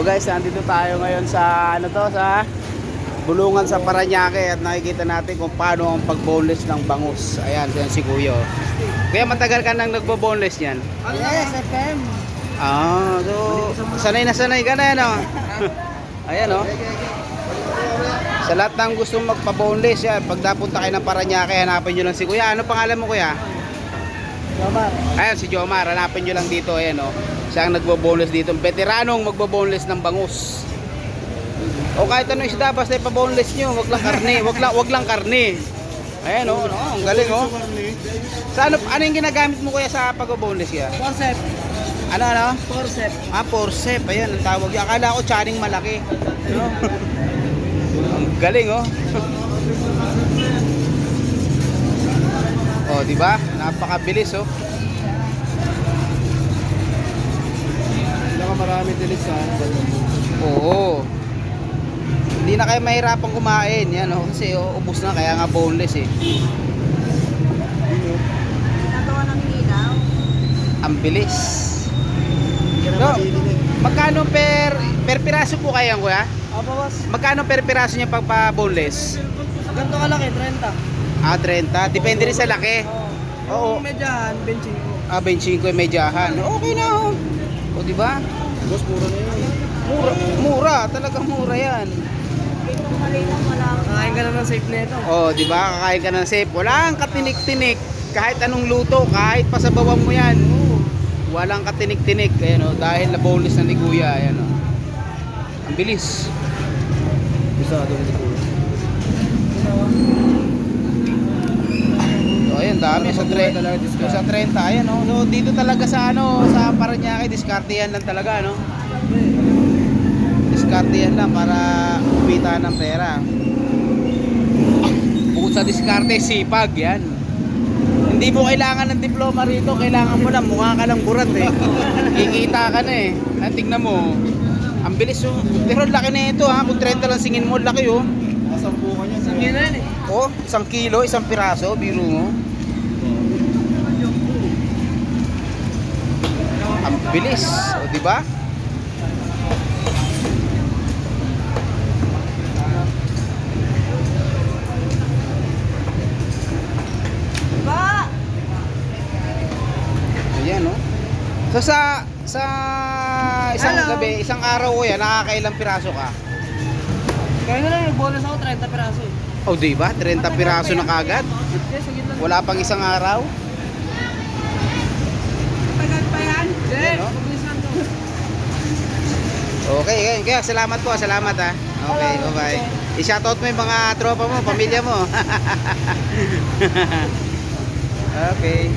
Guys, nandito tayo ngayon sa ano to, sa bulungan sa Parañaque at nakikita natin kung paano ang pag-boneless ng bangus. Ayan, yan si Kuya. Kaya matagal ka nang nagbo-boneless niyan? Yes, FM. Ah, so sanay na sanay ka na yan, oh. Ayan, oh. Sa lahat ng gustong magpa-boneless yan, pag napunta kayo ng Parañaque, hanapin nyo lang si Kuya. Ano pangalan mo, Kuya? Jomar. Ayan, si Jomar. Hanapin nyo lang dito. Ayan, oh. Siya ang nagbo-boneless dito. Veteranong magbo-boneless ng bangus. O kahit anong isda, basta ipa-boneless nyo. Wag lang karne. Wag lang karne. Ayan, oh. Ang galing, oh. Sa ano yung ginagamit mo, Kuya, sa pag-boneless yan? Forcep. Ano? Forcep. Ah, forcep. Ayan, ang tawag yan. Akala ko tiyaning malaki. Ano? Ang galing, oh. Oh, di ba? Napakabilis, oh. Marami dilis sa Oo. Hindi na kayo mahirapang kumain. Yan, oh. Kasi ubos na, kaya nga boneless, eh. Ginagawa ng ilaw. Ang bilis. No, magkano per piraso po kaya, Kuya? Opo, boss. Magkano per piraso niya pag pa-boneless? Ganito kalaki, 30. Ah, 30. Depende rin sa laki. Oo. Yung medyahan, 25. Ah, 25 yung medyahan. Okay na, oh. O, di ba? Boss, mura na yun. Mura. Talagang mura yan. Dito malilang wala. Kakain ka na ng safe nito. Oh, di ba? Kakain ka ng safe. Walang katinik-tinik. Kahit anong luto, kahit pasabawan mo yan. Walang katinik-tinik. Ayan, oh, dahil na boneless na ni Kuya. Ayan, oh. Ang bilis. Bisa doon dito. So, ayan, dami. Sa 30. Ayan, oh. So, dito talaga sa ano, sa Parañaque, diskartehan lang talaga, no? Diskartehan lang para kumita ng pera. Bukod sa diskarte, sipag, yan. Hindi mo kailangan ng diploma rito, kailangan mo lang, mukha ka lang burat, eh. Kikita ka na, eh. Tingnan mo, ang bilis, oh. Pero laki na ito, ha. Kung 30 lang singin mo, laki, oh. Kasampu ka niya. Sabihin na yun, eh. Oh, 1 kilo, 1 piraso, biro mo. Ang bilis, o, di ba? Ba! Ayan, oh. So sa isang Hello. gabi, isang araw ko yan, nakakailang piraso ka? Kaya na lang, nag-bonus ako 30 piraso, eh. O, di ba? 30 piraso na kagad. Yes, sa gitna. Wala pang isang araw. Tagal pa yan. Hindi, no? pabilisan to. Okay, kaya salamat po, salamat, ha. Okay, bye-bye. I-shoutout mo yung mga tropa mo, pamilya mo. Okay.